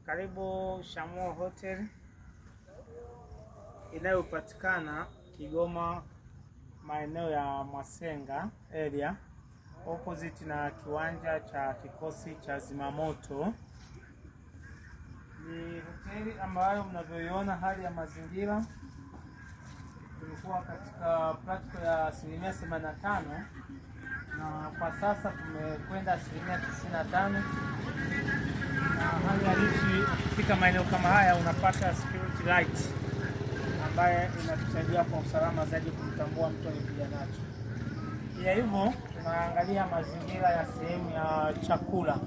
Karibu Shamuo Hotel inayopatikana Kigoma, maeneo ya Masenga area, opposite na kiwanja cha kikosi cha zimamoto. Ni hoteli ambayo mnavyoiona hali ya mazingira. Tulikuwa katika practical ya 85% na kwa sasa tumekwenda 95%. Na hali halisi ukifika maeneo kama haya unapata security light ambaye inatusaidia kwa usalama zaidi kumtambua mtu aliyekuja nacho. Pia hivyo tunaangalia mazingira ya sehemu ya chakula.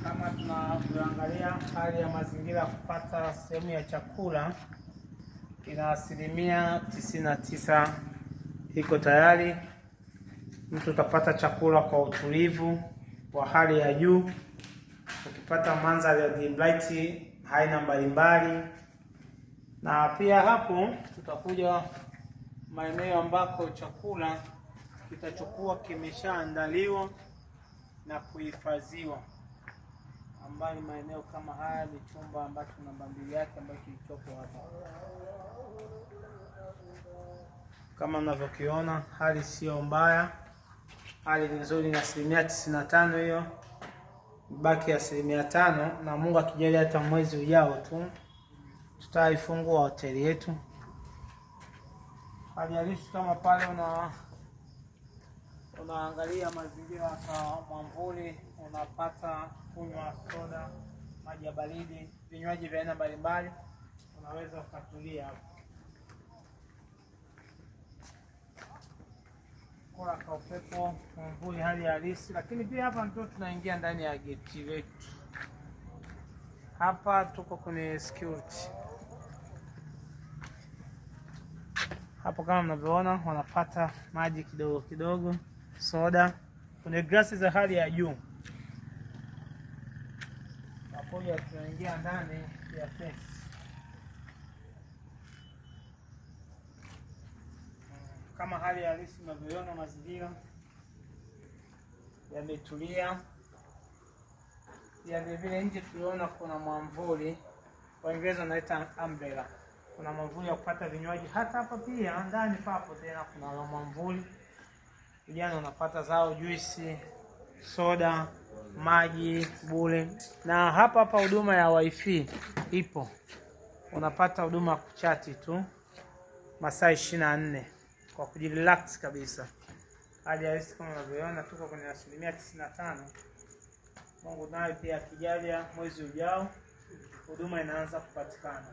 Kama tunavyoangalia hali ya mazingira kupata sehemu ya chakula, ina 99% iko tayari. Mtu utapata chakula kwa utulivu wa hali ya juu. Ukipata mandhari ya dim light aina mbalimbali, na pia hapo tutakuja maeneo ambako chakula kitachokuwa kimeshaandaliwa na kuhifadhiwa, ambayo ni maeneo kama haya. Ni chumba ambacho namba 2 yake ambayo kilichopo hapa. Kama mnavyokiona, hali sio mbaya, hali ni nzuri, na 95% hiyo, baki ya 5%, na Mungu akijalia hata mwezi ujao tu tutaifungua hoteli yetu. Hali halisi kama pale unaangalia mazingira kwa mwamvuli, unapata kunywa soda, maji ya baridi, vinywaji vya aina mbalimbali, unaweza ukatulia hapo kula kwa upepo, mwamvuli, hali halisi. Lakini pia hapa ndio tunaingia ndani ya geti letu. Hapa tuko kwenye security. Hapo kama mnavyoona wanapata maji kidogo kidogo, soda, kuna glasi za hali ya juu. Hapo tunaingia ndani ya fence. Kama hali halisi mnavyoona, mazingira yametulia. Ya vile nje tuliona kuna mwamvuli, Waingereza wanaita umbrella. Kuna mwamvuli ya kupata vinywaji. Hata hapa pia ndani papo tena kuna mwamvuli. Vijana wanapata zao juisi, soda, maji bure. Na hapa huduma ya wifi ipo. Unapata huduma kuchati tu masaa 24 kwa kujirelax kabisa. Hali halisi kama unavyoona, tuko kwenye 95%. Mungu naye pia akijalia mwezi ujao huduma inaanza kupatikana.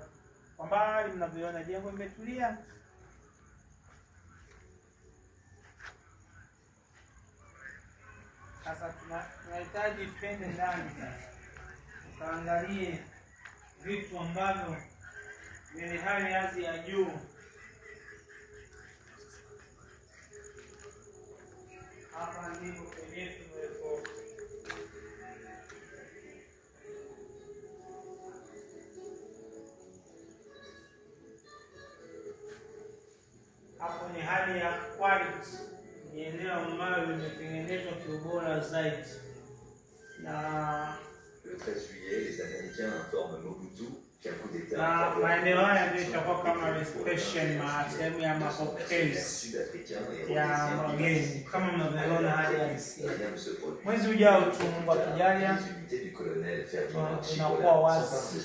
Kwa mbali mnavyoona jengo limetulia. Sasa tunahitaji twende ndani sasa, tuangalie vitu ambavyo vyenye hali ya juu. Hapa ndipo kwenye tumepo. Hapo ni hali ya quality, ni eneo ambalo limetengenezwa kiubora zaidi. Na maeneo haya ndio itakuwa kama reception, sehemu ya mapokezi ya wageni. Kama mnavyoona hali halisi, mwezi ujao tu Mungu akijalia tunakuwa wazi.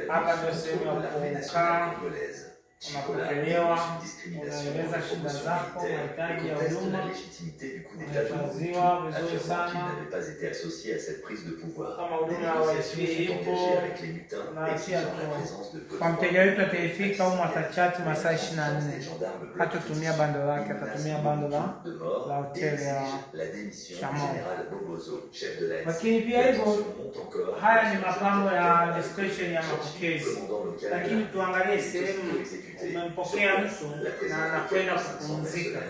Hapa ndio sehemu ya kukaa, unapokelewa, unaeleza shida zako, mahitaji ya huduma, unahifadhiwa vizuri sana. Kama huduma ya wifi ipo, unaachia tu. Kwa mteja wetu ataifika huko atachati masaa 24. Hatatumia bando lake, atatumia bando la hoteli ya Shamuo. Lakini pia hivyo, haya ni mapambo ya discretion ya mapokezi. Lakini tuangalie sehemu umempokea mtu na anakwenda kupumzika.